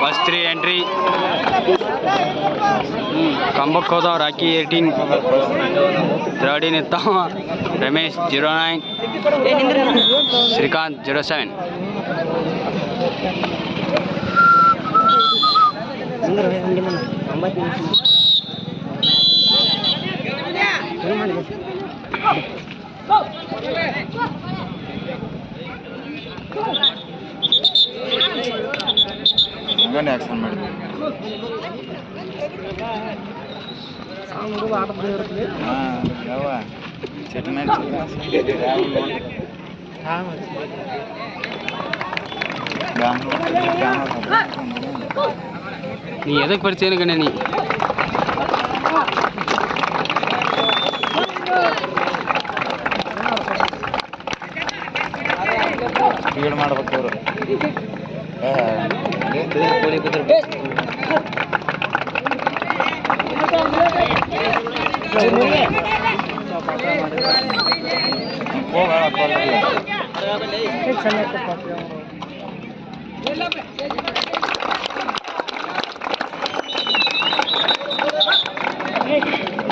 First 3 entry ಕಂಬಕ್ಕೆ ಹೋದವ್ rakhi 18 third ಇನ್ ಇರ್ತಾವ Ramesh 09 Srikanth 07 action ಮಾಡಿದ್ವಿ ಯಾವ ಚಟ್ಮೆಂಟ್ ನೀ ಎದಕ್ಕೆ ಬರ್ತೀಯ ಗಣ್ಯ ನೀ ಸ್ಪೀಡ್ ಮಾಡ್ಬೇಕು ಇವರು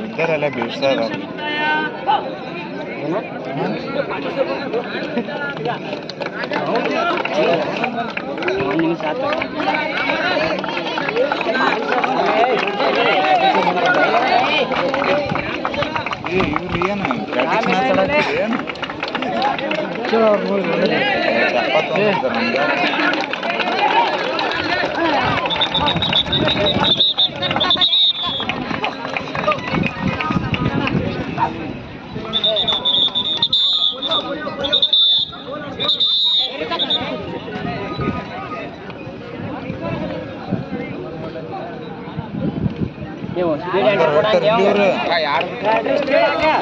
ಇದರೆಲ್ಲ ಬೀಳ್ಸಾರ ಇವ್ರು ಏನು ಪ್ರಾಕ್ಟೀಸ್ ಮಾತಾಡತ್ತೀರಿ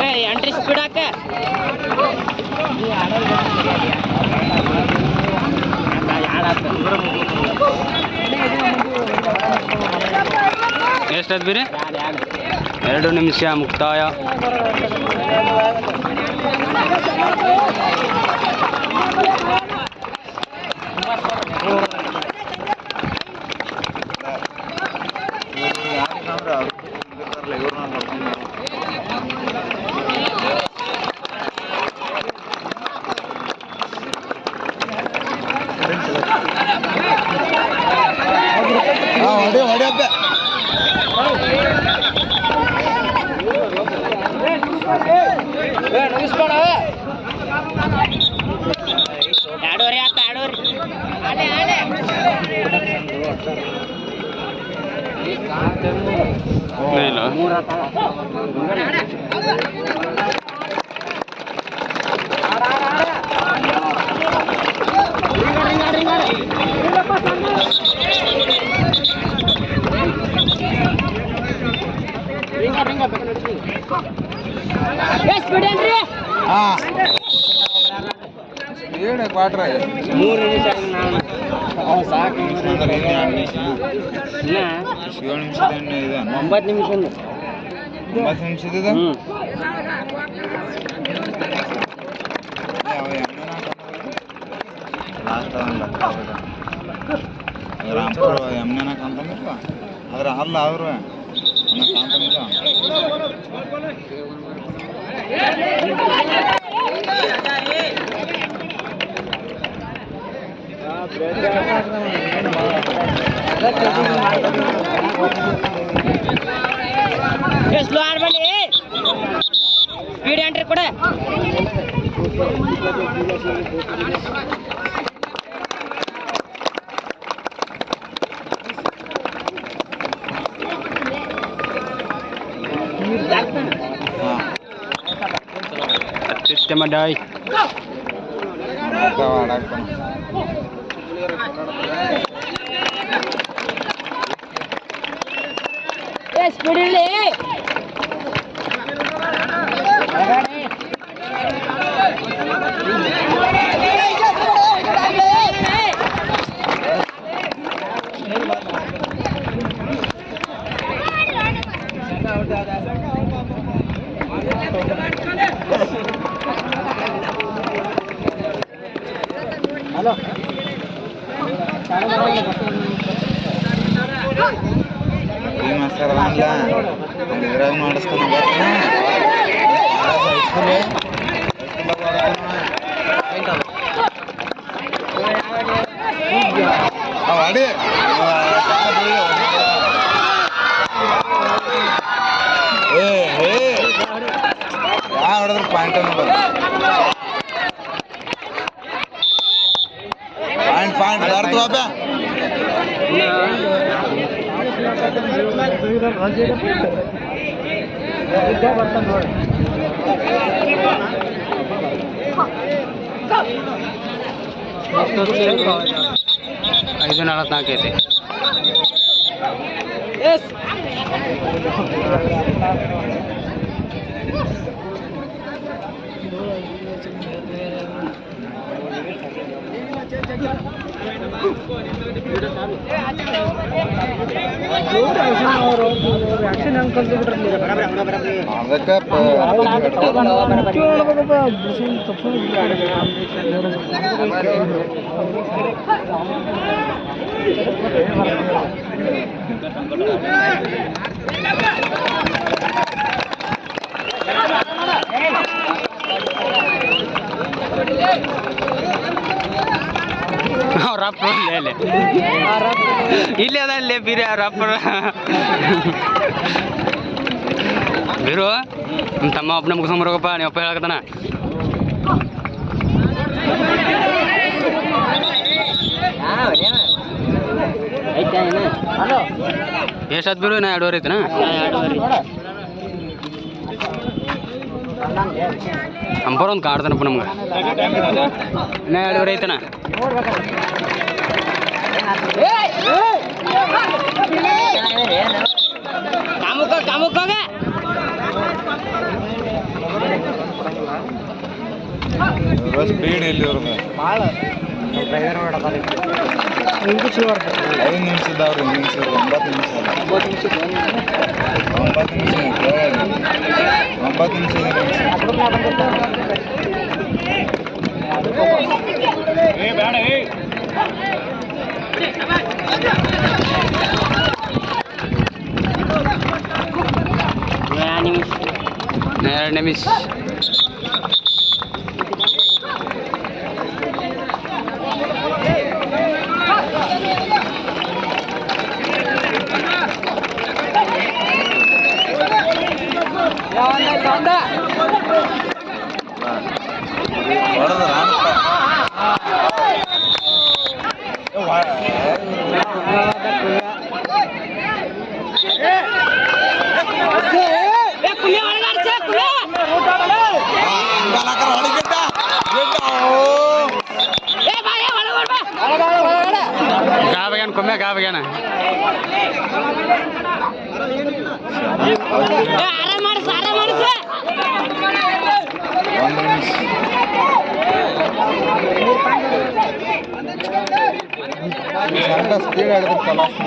ಏನು ಎಂಟ್ರಿ ಸ್ಪೀಡ್ ಹಾಕ ಎಷ್ಟಾದ್ ಬೀರಿ 2 ನಿಮಿಷ ಮುಕ್ತಾಯ ಕ್ವಾರ್ಟರ್ 3 ನಿಮಿಷ ಸಾಕು 7 ನಿಮಿಷದ ಇದೆ 9 ನಿಮಿಷ 9 ನಿಮಿಷದ ಲಾಸ್ಟ್ ರಾಮಪುರ ಯಮುನಾ ಕಾಂತಮಿಲ್ಲ ಅದ್ರ ಅಲ್ಲ ಅವರು ಕಾಂತಮಿಲ್ಲ ಸ್ಲೋ ಆಡ್ಬೇಡಿ ಸ್ಪೀಡ್ ಎಂಟ್ರಿ ಕೊಡ ಸಿಸ್ಟಮ್ ಡಾಯ್ ಸ್ಪೀಡ್ ಇರಲಿ ಹಲೋ ಈ ಮಾಸ್ತರ್ ಅಲ್ಲ ಇದ್ರಾಗ ಮಾಡಿಸ್ತಾನ ಹೈಸ್ಕೂಲ್ ಅಡಿ ಯಾ ಹೊಡೆದ್ರ ಪಾಯಿಂಟ್ ಪಾಯಿಂಟ್ ಅರ್ಥ ಬಾಬಾ ಐದು 44 ಐತಿ. ರಪ್ಪ ಇಲ್ಲಿ ಅದಲ್ಲಿ ಬೀರ ರಪ್ಪ ಬೀರು ನಿಮ್ಮ ತಮ್ಮ ಒಬ್ಬನೇ ಮುಗಿಸ್ಕೊಂಬರೋಗಪ್ಪ ನೀವು ಅಪ್ಪ ಹೇಳಕತ್ತಾನ. ಎಷ್ಟಾದ್ ಬೀರು ನಾ 2 ಐತನ ಅಂಪರ್ ಒಂದು ಕಾಡ್ತಾನಪ್ಪ ನಮ್ಗೆ ಇನ್ನ 2 ಐತನ. ಕಾಮುಕೋಗ ಸ್ಪೀಡ್ ಇಲ್ಲಿ ಇವ್ರದ್ದು 5 ನಿಮಿಷದವ್ರು 9 ನಿಮಿಷ 9 2 ನಿಮಿಷ ಗಾಬಗ್ಯಾನ ಕೊಮ್ಮೆ ಗಾಬಗ್ಯಾನ ಸ್ಪೀಡ್ ಆಡಿದ್ರೆ ಕಲಾಸ್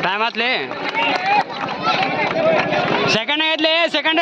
ಟೈಮ್ ಆತ್ಲಿ ಸೆಕೆಂಡ್ ಆಗೈತ್ಲಿ ಸೆಕೆಂಡ್